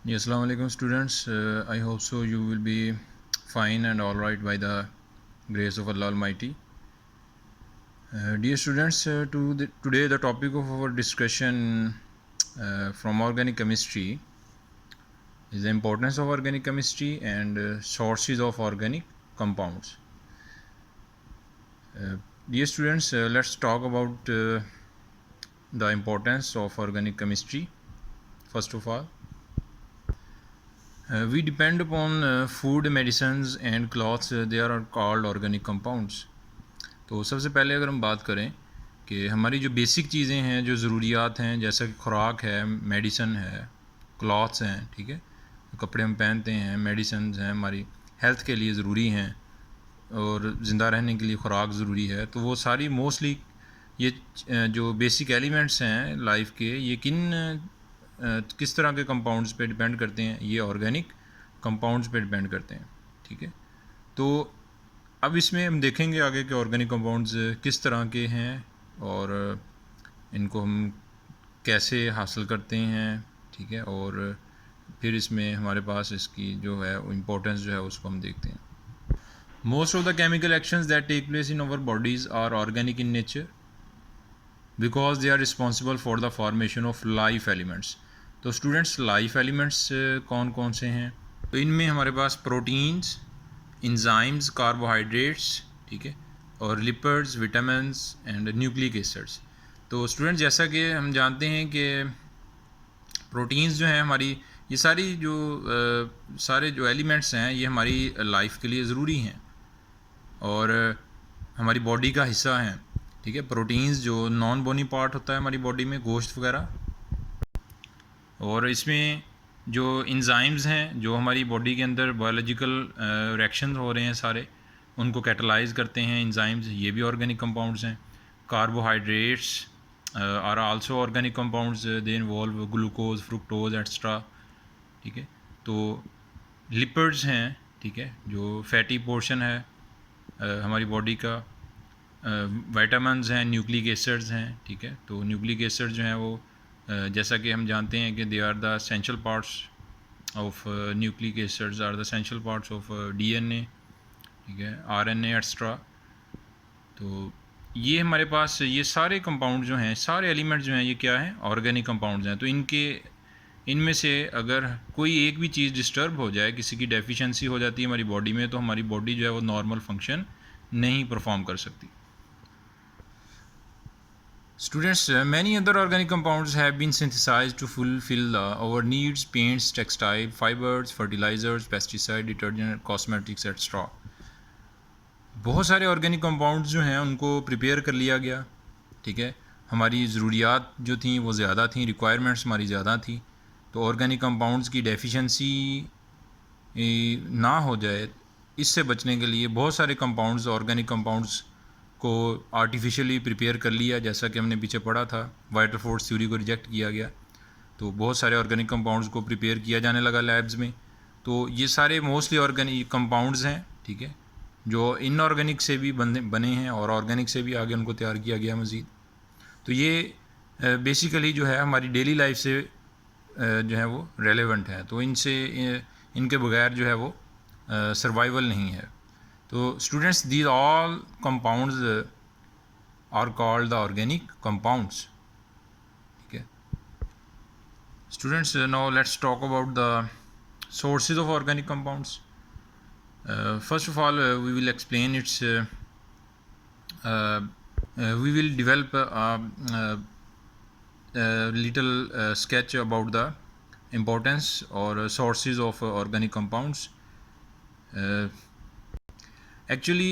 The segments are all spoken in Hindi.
Yes, Assalamu alaikum students. I hope so you will be fine and all right by the grace of Allah Almighty. Dear students, today the topic of our discussion from organic chemistry is the importance of organic chemistry and sources of organic compounds. Dear students, let's talk about the importance of organic chemistry. First of all, we depend upon food, medicines and clothes. They are called organic compounds. तो सबसे पहले अगर हम बात करें कि हमारी जो बेसिक चीज़ें हैं, जो ज़रूरियात हैं, जैसा कि खुराक है, मेडिसन है, क्लॉथ्स हैं, ठीक है, कपड़े हम पहनते हैं, मेडिसन्स हैं, हमारी हेल्थ के लिए ज़रूरी हैं और ज़िंदा रहने के लिए खुराक ज़रूरी है। तो वो सारी मोस्टली ये जो बेसिक एलिमेंट्स हैं लाइफ के, ये किस तरह के कंपाउंड्स पे डिपेंड करते हैं? ये ऑर्गेनिक कंपाउंड्स पे डिपेंड करते हैं, ठीक है। तो अब इसमें हम देखेंगे आगे कि ऑर्गेनिक कंपाउंड्स किस तरह के हैं और इनको हम कैसे हासिल करते हैं, ठीक है, और फिर इसमें हमारे पास इसकी जो है इम्पोर्टेंस जो है उसको हम देखते हैं। Most of the chemical actions that take place in our bodies are organic in nature because they are responsible for the formation of life elements. तो स्टूडेंट्स, लाइफ एलिमेंट्स कौन कौन से हैं? तो इनमें हमारे पास प्रोटीन्स, इंजाइम्स, कार्बोहाइड्रेट्स, ठीक है, और lipids, vitamins and nucleic acids. तो स्टूडेंट, जैसा कि हम जानते हैं कि प्रोटीन्स जो हैं हमारी, ये सारे जो एलिमेंट्स हैं ये हमारी लाइफ के लिए ज़रूरी हैं और हमारी बॉडी का हिस्सा हैं, ठीक है। प्रोटीन्स जो नॉन बोनी पार्ट होता है हमारी बॉडी में, गोश्त वगैरह, और इसमें जो इंजाइम्स हैं जो हमारी बॉडी के अंदर बायोलॉजिकल रिएक्शन हो रहे हैं सारे, उनको कैटलाइज करते हैं इंजाइम्स, ये भी ऑर्गेनिक कंपाउंड्स हैं। Carbohydrates are also organic compounds, they involve glucose, fructose extra, ठीक है। तो लिपिड्स हैं, ठीक है, जो फैटी पोर्शन है हमारी बॉडी का। विटामिन्स हैं, न्यूक्लिक एसिड्स हैं, ठीक है। तो न्यूक्लिक एसिड जो हैं वो जैसा कि हम जानते हैं कि they are the essential parts of nucleic acids are the essential parts of DNA, ठीक है, आरएनए एक्स्ट्रा। तो ये हमारे पास ये सारे कंपाउंड जो हैं, सारे एलिमेंट्स जो हैं, ये क्या हैं? ऑर्गेनिक कंपाउंड्स हैं। तो इनमें से अगर कोई एक भी चीज़ डिस्टर्ब हो जाए, किसी की डेफिशिएंसी हो जाती है हमारी बॉडी में, तो हमारी बॉडी जो है वो नॉर्मल फंक्शन नहीं परफॉर्म कर सकती। Students, many other organic compounds have been synthesized to fulfill our needs: paints, textile, fibers, fertilizers, pesticide, detergent, cosmetics, etc. बहुत सारे ऑर्गेनिक कंपाउंड्स जो हैं उनको प्रिपेयर कर लिया गया, ठीक है। हमारी ज़रूरियात जो थी वो ज़्यादा थी, रिक्वायरमेंट्स हमारी ज़्यादा थी। तो ऑर्गेनिक कंपाउंड्स की डेफिशिएंसी ना हो जाए, इससे बचने के लिए बहुत सारे कंपाउंड्स, ऑर्गेनिक कंपाउंड्स को आर्टिफिशियली प्रिपेयर कर लिया, जैसा कि हमने पीछे पढ़ा था, वाटरफोर्ड थ्योरी को रिजेक्ट किया गया। तो बहुत सारे ऑर्गेनिक कंपाउंड्स को प्रिपेयर किया जाने लगा लैब्स में। तो ये सारे मोस्टली ऑर्गेनिक कंपाउंड्स हैं, ठीक है, जो इनऑर्गेनिक से भी बने हैं और ऑर्गेनिक से भी आगे उनको तैयार किया गया मज़ीद। तो ये बेसिकली जो है हमारी डेली लाइफ से जो है वो रेलेवेंट है। तो इनके बगैर जो है वो सर्वाइवल नहीं है। तो students, these all compounds are called the organic compounds, ठीक है। Students, now let's talk about the sources of organic compounds. First of all, we will explain its we will develop a little sketch about the importance or sources of organic compounds. Actually,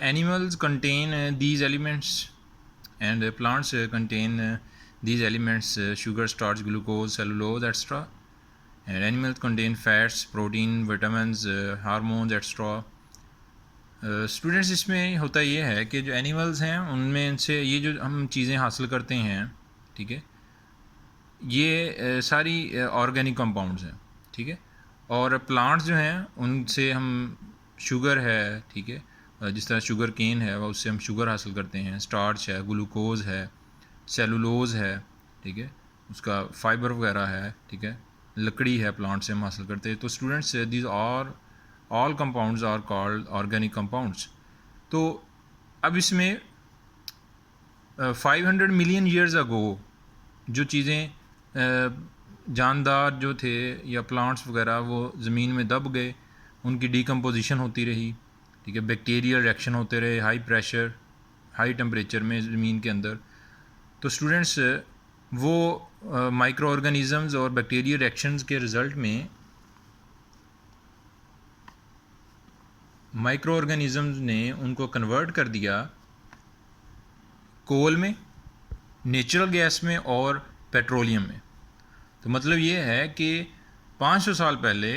animals contain these elements and plants contain these elements: sugar, starch, glucose, cellulose, etc. And animals contain fats, protein, vitamins, hormones extra. Students, इसमें होता ये है कि जो एनिमल्स हैं उनमें से ये जो हम चीज़ें हासिल करते हैं, ठीक है, ये सारी ऑर्गेनिक कंपाउंड्स हैं, ठीक है। और प्लांट्स जो हैं उनसे हम शुगर है, ठीक है, जिस तरह शुगर केन है वह उससे हम शुगर हासिल करते हैं, स्टार्च है, ग्लूकोज है, सेलुलोज है, ठीक है, उसका फाइबर वगैरह है, ठीक है, लकड़ी है प्लांट से हम हासिल करते हैं। तो students these are all compounds are called organic compounds. तो अब इसमें 500 मिलियन ईयर्स अगो जो चीज़ें जानदार जो थे या प्लांट्स वगैरह वो ज़मीन में दब गए, उनकी डिकम्पोजिशन होती रही, ठीक है, बैक्टीरियल रिएक्शन होते रहे हाई प्रेशर हाई टेम्परेचर में ज़मीन के अंदर। तो स्टूडेंट्स वो माइक्रो ऑर्गेनिज़म्स और बैक्टीरियल रिएक्शंस के रिज़ल्ट में माइक्रो ऑर्गेनिज़म्स ने उनको कन्वर्ट कर दिया कोल में, नेचुरल गैस में और पेट्रोलियम में। तो मतलब ये है कि 500 साल पहले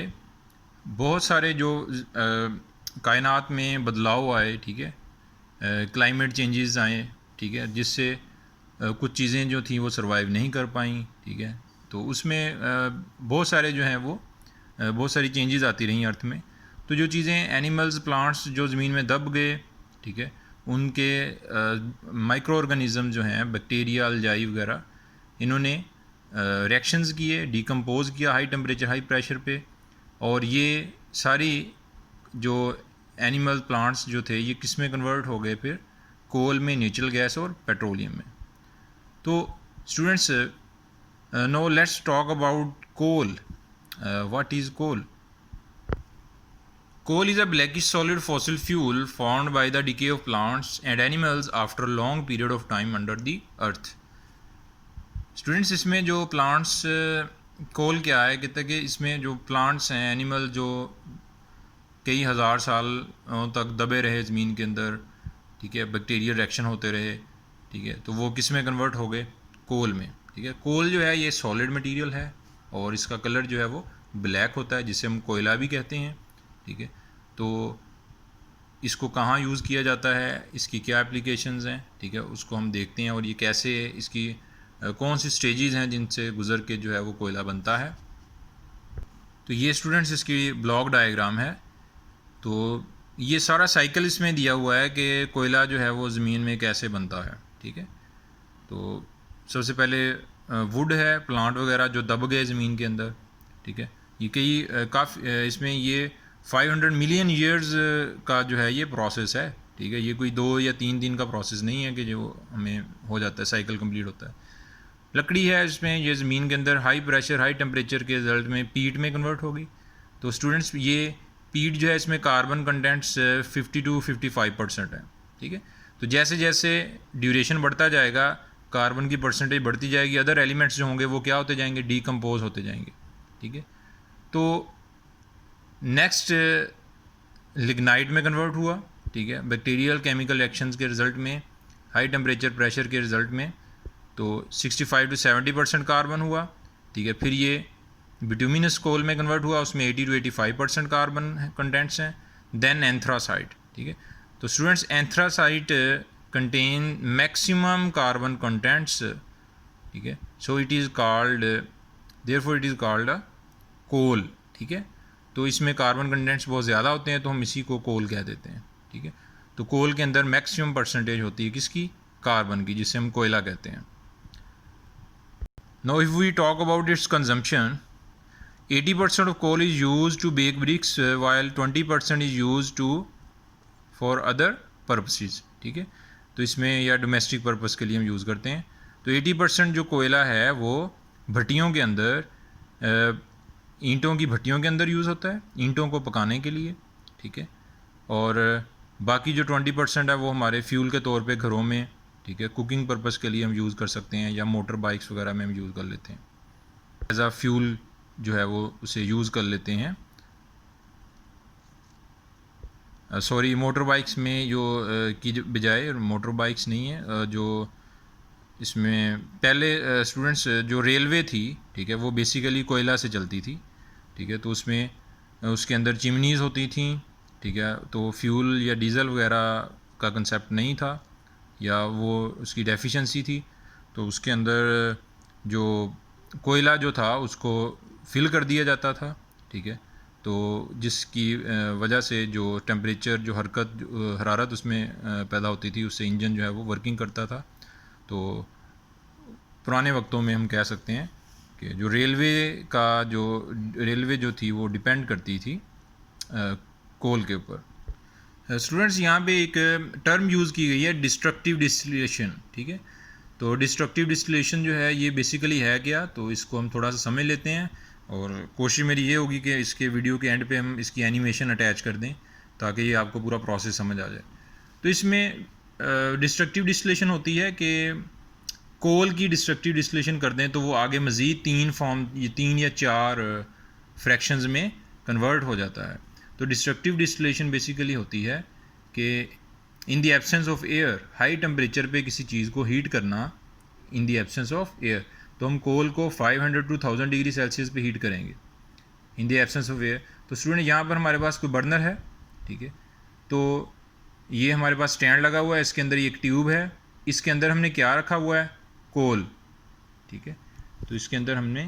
बहुत सारे जो कायनात में बदलाव आए, ठीक है, क्लाइमेट चेंजेस आए, ठीक है, जिससे कुछ चीज़ें जो थी वो सरवाइव नहीं कर पाई, ठीक है। तो उसमें बहुत सारे जो हैं वो बहुत सारी चेंजेस आती रहीं अर्थ में। तो जो चीज़ें एनिमल्स प्लांट्स जो ज़मीन में दब गए, ठीक है, उनके माइक्रो ऑर्गेनिज़म जो हैं बैक्टीरिया अलजाई वगैरह, इन्होंने रिएक्शंस किए, डिकम्पोज किया हाई टेम्परेचर हाई प्रेशर पे, और ये सारी जो एनिमल प्लांट्स जो थे ये किस में कन्वर्ट हो गए फिर, कोल में, नेचुरल गैस और पेट्रोलियम में। तो students now let's talk about coal. What is coal? Coal is a blackish solid fossil fuel formed by the decay of plants and animals after a long period of time under the earth. Students इसमें जो प्लांट्स कोल क्या है, कहते हैं कि इसमें जो प्लांट्स हैं, एनिमल जो कई हज़ार साल तक दबे रहे ज़मीन के अंदर, ठीक है, बैक्टीरियल रिएक्शन होते रहे, ठीक है, तो वो किस में कन्वर्ट हो गए? कोल में, ठीक है। कोल जो है ये सॉलिड मटेरियल है और इसका कलर जो है वो ब्लैक होता है, जिसे हम कोयला भी कहते हैं, ठीक है। तो इसको कहाँ यूज़ किया जाता है, इसकी क्या एप्लीकेशंस हैं, ठीक है, उसको हम देखते हैं, और ये कैसे इसकी कौन सी स्टेजेस हैं जिनसे गुज़र के जो है वो कोयला बनता है। तो ये स्टूडेंट्स इसकी ब्लॉक डायग्राम है। तो ये सारा साइकिल इसमें दिया हुआ है कि कोयला जो है वो ज़मीन में कैसे बनता है, ठीक है। तो सबसे पहले वुड है, प्लांट वगैरह जो दब गए ज़मीन के अंदर, ठीक है, ये कई काफ़ी इसमें ये 500 मिलियन ईयर्स का जो है ये प्रोसेस है, ठीक है। ये कोई 2 या 3 दिन का प्रोसेस नहीं है कि जो हमें हो जाता है, साइकिल कंप्लीट होता है। लकड़ी है, इसमें ये ज़मीन के अंदर हाई प्रेशर हाई टेम्परेचर के रिजल्ट में पीट में कन्वर्ट होगी। तो स्टूडेंट्स ये पीट जो है इसमें कार्बन कंटेंट्स 50 to 55% है, ठीक है। तो जैसे जैसे ड्यूरेशन बढ़ता जाएगा कार्बन की परसेंटेज बढ़ती जाएगी, अदर एलिमेंट्स जो होंगे वो क्या होते जाएंगे? डीकम्पोज होते जाएंगे, ठीक है। तो नेक्स्ट लिग्नाइट में कन्वर्ट हुआ, ठीक है, बैक्टीरियल केमिकल रिएक्शंस के रिजल्ट में, हाई टेम्परेचर प्रेशर के रिजल्ट में। तो 65 to 70% कार्बन हुआ, ठीक है। फिर ये बिटुमिनस कोल में कन्वर्ट हुआ, उसमें 80 to 85% कार्बन कंटेंट्स हैं। देन एंथ्रासाइट, ठीक है। तो students anthracite contain maximum carbon contents, ठीक है। So it is called, therefore it is called a coal, ठीक है। तो इसमें कार्बन कंटेंट्स बहुत ज़्यादा होते हैं तो हम इसी को कोल कह देते हैं, ठीक है। तो कोल के अंदर मैक्सिमम परसेंटेज होती है किसकी? कार्बन की, जिसे हम कोयला कहते हैं। Now if we talk about its consumption, 80% of coal is use to bake bricks while 20% is use to for other purposes, ठीक है। तो इसमें या डोमेस्टिक पर्पस के लिए हम यूज़ करते हैं। तो 80% जो कोयला है वो भट्टियों के अंदर ईंटों की भट्टियों के अंदर यूज़ होता है ईंटों को पकाने के लिए, ठीक है। और बाकी जो 20% है वो हमारे फ्यूल के तौर पे घरों में, ठीक है, कुकिंग पर्पस के लिए हम यूज़ कर सकते हैं, या मोटर बाइक्स वगैरह में हम यूज़ कर लेते हैं एज आ फ्यूल जो है वो उसे यूज़ कर लेते हैं। सॉरी, मोटर बाइक्स में जो की बजाय मोटर बाइक्स नहीं है, जो इसमें पहले स्टूडेंट्स जो रेलवे थी, ठीक है, वो बेसिकली कोयला से चलती थी, ठीक है। तो उसमें उसके अंदर चिमनीज़ होती थी, ठीक है। तो फ्यूल या डीज़ल वगैरह का कंसेप्ट नहीं था, या वो उसकी डेफिशिएंसी थी। तो उसके अंदर जो कोयला जो था उसको फिल कर दिया जाता था, ठीक है। तो जिसकी वजह से जो टेम्परेचर जो हरारत उसमें पैदा होती थी, उससे इंजन जो है वो वर्किंग करता था। तो पुराने वक्तों में हम कह सकते हैं कि जो रेलवे जो थी वो डिपेंड करती थी कोल के ऊपर। स्टूडेंट्स यहाँ पे एक टर्म यूज़ की गई है डिस्ट्रक्टिव डिस्टिलेशन, ठीक है। तो डिस्ट्रक्टिव डिस्टिलेशन जो है ये बेसिकली है क्या, तो इसको हम थोड़ा सा समझ लेते हैं और कोशिश मेरी ये होगी कि इसके वीडियो के एंड पे हम इसकी एनिमेशन अटैच कर दें ताकि ये आपको पूरा प्रोसेस समझ आ जाए। तो इसमें डिस्ट्रक्टिव डिस्टिलेशन होती है कि कोल की डिस्ट्रक्टिव डिस्टिलेशन कर दें तो वो आगे मज़ीद 3 या 4 फ्रैक्शंस में कन्वर्ट हो जाता है। तो डिस्ट्रक्टिव डिस्टिलेशन बेसिकली होती है कि in the absence of air, high temperature पे किसी चीज़ को हीट करना in the absence of air. तो हम कोल को 500 to 1000 डिग्री सेल्सियस पे हीट करेंगे in the absence of air. तो स्टूडेंट यहाँ पर हमारे पास कोई बर्नर है, ठीक है। तो ये हमारे पास स्टैंड लगा हुआ है, इसके अंदर एक ट्यूब है, इसके अंदर हमने क्या रखा हुआ है, कोल, ठीक है। तो इसके अंदर हमने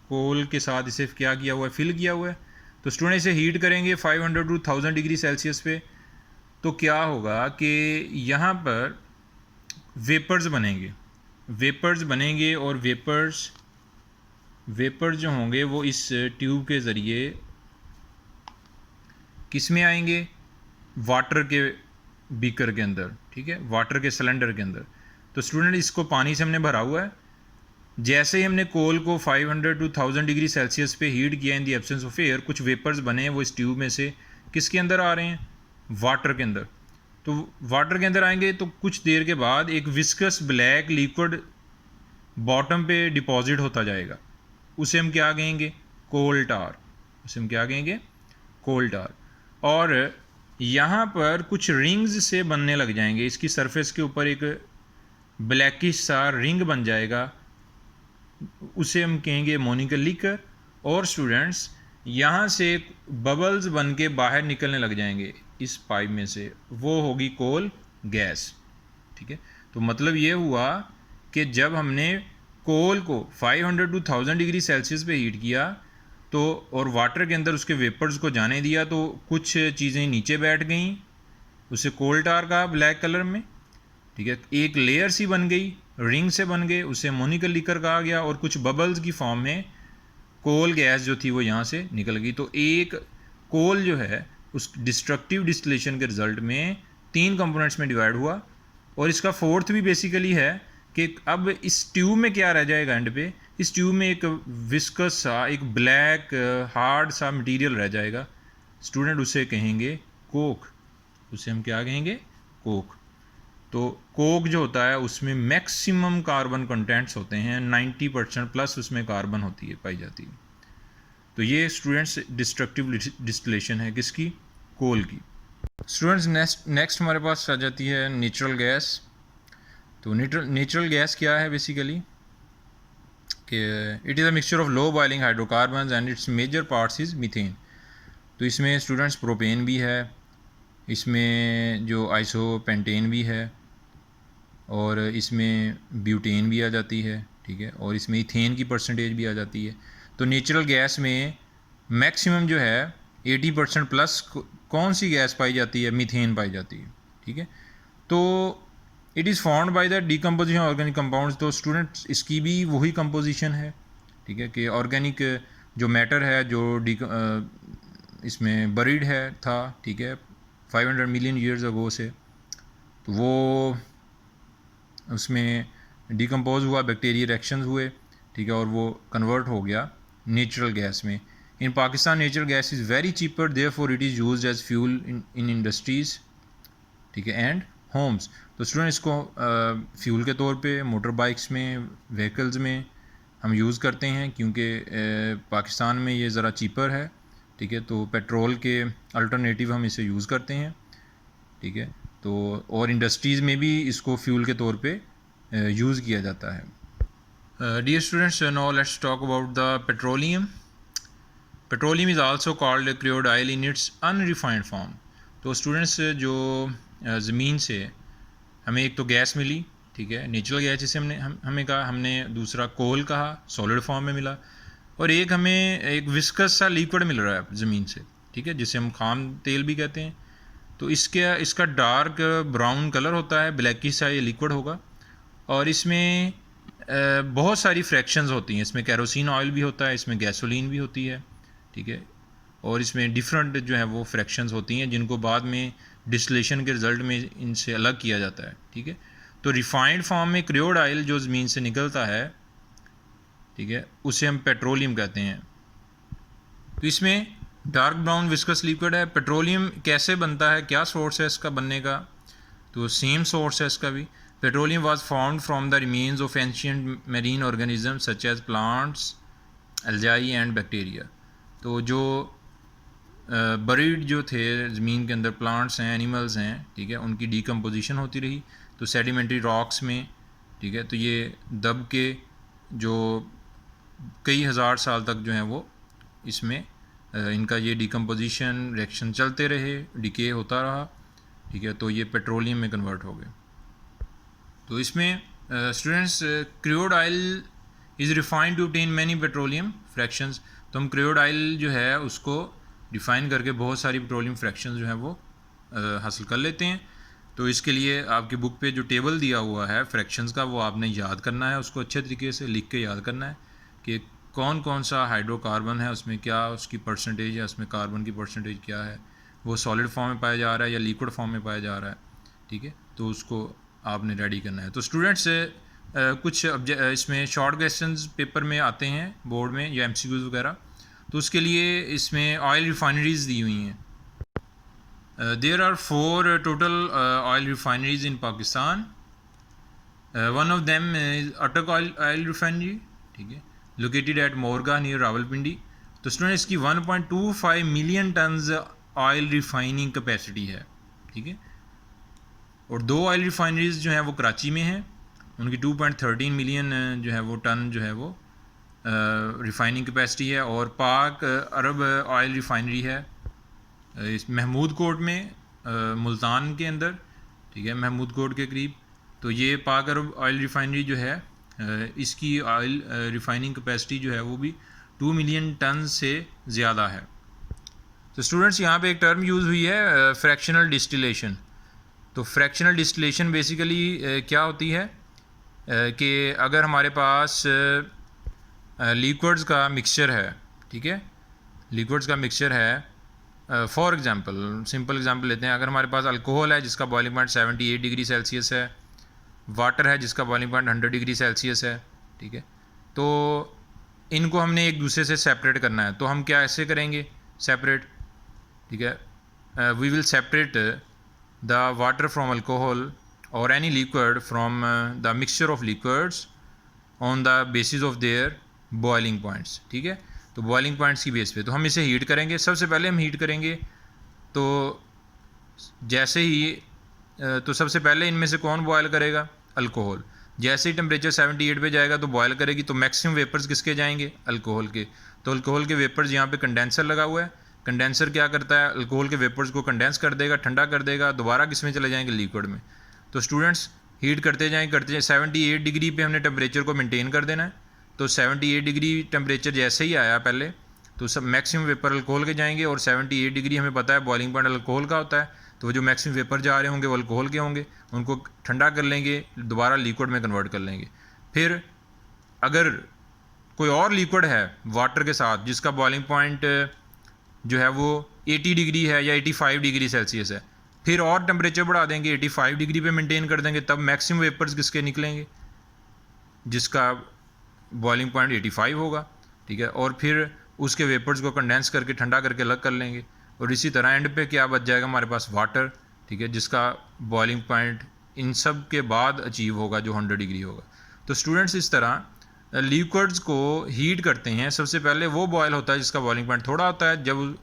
कोल के साथ इसे क्या किया हुआ है, फिल किया हुआ है। तो स्टूडेंट इसे हीट करेंगे 500 to 1000 डिग्री सेल्सियस पे, तो क्या होगा कि यहाँ पर वेपर्स बनेंगे और वेपर्स जो होंगे वो इस ट्यूब के ज़रिए किस में आएंगे, वाटर के बीकर के अंदर, ठीक है, वाटर के सिलेंडर के अंदर। तो स्टूडेंट इसको पानी से हमने भरा हुआ है, जैसे ही हमने कोल को 500 to 1000 डिग्री सेल्सियस पे हीट किया इन दी एब्सेंस ऑफ एयर, कुछ वेपर्स बने हैं वो इस ट्यूब में से किसके अंदर आ रहे हैं, वाटर के अंदर। तो वाटर के अंदर आएंगे तो कुछ देर के बाद एक विस्कस ब्लैक लिक्विड बॉटम पे डिपॉजिट होता जाएगा, उसे हम क्या कहेंगे, कोल टार। और यहाँ पर कुछ रिंग्स से बनने लग जाएंगे, इसकी सरफेस के ऊपर एक ब्लैकिश सा रिंग बन जाएगा, उसे हम कहेंगे अमोनियम लिकर। और स्टूडेंट्स यहाँ से बबल्स बन के बाहर निकलने लग जाएंगे इस पाइप में से, वो होगी कोल गैस, ठीक है। तो मतलब ये हुआ कि जब हमने कोल को 500 to 1000 डिग्री सेल्सियस पे हीट किया तो और वाटर के अंदर उसके वेपर्स को जाने दिया, तो कुछ चीज़ें नीचे बैठ गईं, उसे कोल टार का ब्लैक कलर में, ठीक है। एक लेयर सी बन गई, रिंग से बन गए, उसे अमोनियम लिकर कहा गया, और कुछ बबल्स की फॉर्म में कोल गैस जो थी वो यहाँ से निकल गई। तो एक कोल जो है उस डिस्ट्रक्टिव डिस्टिलेशन के रिजल्ट में 3 कंपोनेंट्स में डिवाइड हुआ। और इसका फोर्थ भी बेसिकली है कि अब इस ट्यूब में क्या रह जाएगा एंड पे, इस ट्यूब में एक विस्कस सा, एक ब्लैक हार्ड सा मटेरियल रह जाएगा। स्टूडेंट उसे कहेंगे कोक, उसे हम क्या कहेंगे, कोक। तो कोक जो होता है उसमें मैक्सिमम कार्बन कंटेंट्स होते हैं, 90% प्लस उसमें कार्बन होती है, पाई जाती है। तो ये स्टूडेंट्स डिस्ट्रक्टिव डिस्टिलेशन है किसकी, कोल की। स्टूडेंट्स नेक्स्ट हमारे पास आ जाती है नेचुरल गैस। तो नेचुरल गैस क्या है बेसिकली, कि it is a mixture of low boiling hydrocarbons and its major parts is methane. तो इसमें स्टूडेंट्स प्रोपेन भी है, इसमें जो आइसोपेंटेन भी है, और इसमें ब्यूटेन भी आ जाती है, ठीक है, और इसमें इथेन की परसेंटेज भी आ जाती है। तो नेचुरल गैस में मैक्सिमम जो है 80% प्लस कौन सी गैस पाई जाती है, मीथेन पाई जाती है, ठीक है। तो it is found by the decomposition organic compounds. तो स्टूडेंट्स इसकी भी वही कंपोजिशन है, ठीक है, कि ऑर्गेनिक जो मैटर है जो इसमें बरीड है था, ठीक है, 500 मिलियन ईयर्स अगो से, तो वो उसमें डिकम्पोज हुआ, बैक्टीरिया रिएक्शंस हुए, ठीक है, और वो कन्वर्ट हो गया नेचुरल गैस में। In Pakistan natural gas is very cheaper, therefore it is used as fuel in industries, ठीक है, एंड होम्स। तो स्टूडेंट इसको फ्यूल के तौर पे मोटर बाइक्स में, व्हीकल्स में हम यूज़ करते हैं, क्योंकि पाकिस्तान में ये ज़रा चीपर है, ठीक है। तो पेट्रोल के अल्टरनेटिव हम इसे यूज़ करते हैं, ठीक है। तो और इंडस्ट्रीज़ में भी इसको फ्यूल के तौर पे यूज़ किया जाता है। Dear students, now let's talk about the petroleum. Petroleum is also called crude oil in its unrefined form. तो स्टूडेंट्स जो ज़मीन से हमें एक तो गैस मिली, ठीक है, नेचुरल गैस जिसे हमें कहा, हमने दूसरा कोल कहा, सॉलिड फॉर्म में मिला, और एक हमें एक विस्कस सा लिक्विड मिल रहा है ज़मीन से, ठीक है, जिसे हम खाम तेल भी कहते हैं। तो इसका डार्क ब्राउन कलर होता है, ब्लैकिश सा ये लिक्विड होगा, और इसमें बहुत सारी फ्रैक्शंस होती हैं। इसमें कैरोसिन ऑयल भी होता है, इसमें गैसोलीन भी होती है, ठीक है, और इसमें डिफरेंट जो है वो फ्रैक्शंस होती हैं जिनको बाद में डिस्टिलेशन के रिज़ल्ट में इनसे अलग किया जाता है, ठीक है। तो रिफाइंड फॉर्म में क्रूड ऑयल जो ज़मीन से निकलता है, ठीक है, उसे हम पेट्रोलियम कहते हैं। तो इसमें डार्क ब्राउन विस्कस लिक्विड है। पेट्रोलियम कैसे बनता है, क्या सोर्स है इसका बनने का, तो सेम सोर्स है इसका भी। Petroleum was formed from the remains of ancient marine organism such as plants, algae and bacteria. तो जो बरीड जो थे ज़मीन के अंदर प्लांट्स हैं, एनिमल्स हैं, ठीक है, उनकी डीकम्पोजिशन होती रही तो सेडिमेंट्री रॉक्स में, ठीक है, तो ये दब के जो कई हज़ार साल तक जो है वो इसमें इनका ये डीकम्पोजिशन रिएक्शन चलते रहे, डिके होता रहा, ठीक है, तो ये पेट्रोलियम में कन्वर्ट हो गए। तो इसमें students crude oil is refined to obtain many petroleum fractions. तो हम क्रूड ऑयल जो है उसको डिफ़ाइन करके बहुत सारी पेट्रोलियम फ्रैक्शंस जो है वो हासिल कर लेते हैं। तो इसके लिए आपकी बुक पे जो टेबल दिया हुआ है फ्रैक्शंस का वो आपने याद करना है, उसको अच्छे तरीके से लिख के याद करना है कि कौन कौन सा हाइड्रोकार्बन है, उसमें क्या उसकी परसेंटेज है, उसमें कार्बन की परसेंटेज क्या है, वो सॉलिड फॉर्म में पाया जा रहा है या लिक्विड फॉर्म में पाया जा रहा है, ठीक है, तो उसको आपने रेडी करना है। तो स्टूडेंट्स कुछ इसमें शॉर्ट क्वेश्चंस पेपर में आते हैं बोर्ड में या एमसीक्यूज वगैरह, तो उसके लिए इसमें ऑयल रिफाइनरीज दी हुई हैं। There are 4 total oil refineries in Pakistan. One of them is Attock oil refinery, ठीक है, located at Morgah near Rawalpindi. तो स्टूडेंट इसकी 1.25 million tons oil refining capacity है, ठीक है, और 2 ऑयल रिफाइनरीज जो हैं वो कराची में हैं, उनकी 2.13 मिलियन जो है वो टन जो है वो रिफाइनिंग कैपेसिटी है। और पाक अरब ऑयल रिफाइनरी है इस महमूद कोट में, मुल्तान के अंदर, ठीक है, महमूद कोट के करीब। तो ये पाक अरब ऑयल रिफाइनरी जो है इसकी ऑयल रिफाइनिंग कैपेसिटी जो है वो भी 2 मिलियन टन से ज़्यादा है। तो स्टूडेंट्स यहाँ पे एक टर्म यूज़ हुई है फ्रैक्शनल डिस्टिलेशन। तो फ्रैक्शनल डिस्टिलेशन बेसिकली क्या होती है कि अगर हमारे पास लिक्विड्स का मिक्सचर है, ठीक है, लिक्विड्स का मिक्सचर है, फॉर एग्जांपल सिंपल एग्जांपल लेते हैं, अगर हमारे पास अल्कोहल है जिसका बॉइलिंग पॉइंट 78 डिग्री सेल्सियस है, वाटर है जिसका बॉइलिंग पॉइंट 100 डिग्री सेल्सियस है, ठीक है, तो इनको हमने एक दूसरे से सेपरेट करना है। तो हम क्या ऐसे करेंगे सेपरेट, ठीक है, we will separate the water from alcohol और any liquid from the mixture of liquids on the basis of their boiling points, ठीक है। तो बॉइलिंग पॉइंट्स की बेस पे तो हम इसे हीट करेंगे। सबसे पहले हम हीट करेंगे तो जैसे ही तो सबसे पहले इनमें से कौन बॉयल करेगा, अल्कोहल। जैसे ही टेम्परेचर 78 पे जाएगा तो बॉयल करेगी, तो मैक्सिमम वेपर्स किसके जाएंगे, अल्कोहल के। तो अल्कोहल के वेपर्स यहाँ पे कंडेंसर लगा हुआ है, कंडेंसर क्या करता है, अल्कोहल के वेपर्स को कंडेंस कर देगा, ठंडा कर देगा, दोबारा किस में चले जाएंगे, लिक्विड में। तो स्टूडेंट्स हीट करते जाएँ 78 डिग्री पे हमने टेम्परेचर को मेंटेन कर देना है। तो 78 डिग्री टेम्परेचर जैसे ही आया पहले तो सब मैक्सिमम वेपर अल्कोहल के जाएंगे, और 78 डिग्री हमें पता है बॉइलिंग पॉइंट अल्कोहल का होता है, तो जो मैक्सिमम वेपर जा रहे होंगे वो अल्कोहल के होंगे, उनको ठंडा कर लेंगे, दोबारा लिक्विड में कन्वर्ट कर लेंगे। फिर अगर कोई और लिक्विड है वाटर के साथ जिसका बॉइलिंग पॉइंट जो है वो 80 डिग्री है या 85 डिग्री सेल्सियस है, फिर और टेम्परेचर बढ़ा देंगे, 85 डिग्री पे मेंटेन कर देंगे, तब मैक्सिमम वेपर्स किसके निकलेंगे, जिसका बॉइलिंग पॉइंट 85 होगा, ठीक है, और फिर उसके वेपर्स को कंडेंस करके ठंडा करके अलग कर लेंगे। और इसी तरह एंड पे क्या बच जाएगा हमारे पास, वाटर, ठीक है, जिसका बॉइलिंग पॉइंट इन सब के बाद अचीव होगा जो 100 डिग्री होगा। तो स्टूडेंट्स इस तरह लिक्विड्स को हीट करते हैं। सबसे पहले वो बॉयल होता है जिसका बॉइलिंग पॉइंट थोड़ा होता है, जब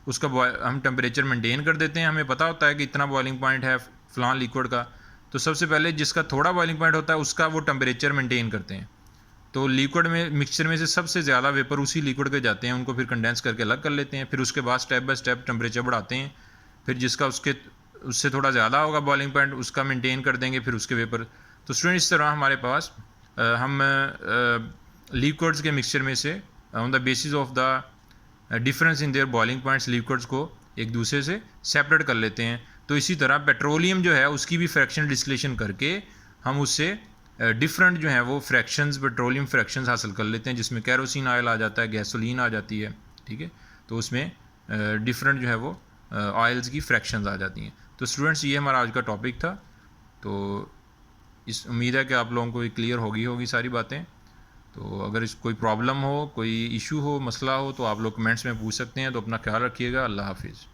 उसका हम टेम्परेचर मेंटेन कर देते हैं, हमें पता होता है कि इतना बॉइलिंग पॉइंट है फ़लाँ लिक्विड का, तो सबसे पहले जिसका थोड़ा बॉइलिंग पॉइंट होता है उसका वो टेम्परेचर मेंटेन करते हैं। तो लिक्विड में मिक्सचर में से सबसे ज़्यादा वेपर उसी लिक्विड के जाते हैं, उनको फिर कंडेंस करके अलग कर लेते हैं। फिर उसके बाद स्टेप बाय स्टेप टेम्परेचर बढ़ाते हैं, फिर जिसका उससे थोड़ा ज़्यादा होगा बॉइलिंग पॉइंट उसका मेंटेन कर देंगे, फिर उसके वेपर। तो स्टूडेंट इस तरह हमारे पास हम लिक्विड्स के मिक्सचर में से on the basis of the difference in their boiling points liquids को एक दूसरे से सेपरेट कर लेते हैं। तो इसी तरह पेट्रोलियम जो है उसकी भी फ्रैक्शनल डिस्टिलेशन करके हम उससे डिफरेंट जो है वो फ्रैक्शंस, पेट्रोलियम फ्रैक्शंस हासिल कर लेते हैं, जिसमें कैरोसिन ऑयल आ जाता है, गैसोलीन आ जाती है, ठीक है। तो उसमें डिफरेंट जो है वो ऑयल्स की फ्रैक्शंस आ जाती हैं। तो स्टूडेंट्स, ये हमारा आज का टॉपिक था। तो इस उम्मीद है कि आप लोगों को क्लियर होगी सारी बातें। तो अगर इस कोई प्रॉब्लम हो, कोई इशू हो, मसला हो, तो आप लोग कमेंट्स में पूछ सकते हैं। तो अपना ख्याल रखिएगा। अल्लाह हाफिज़।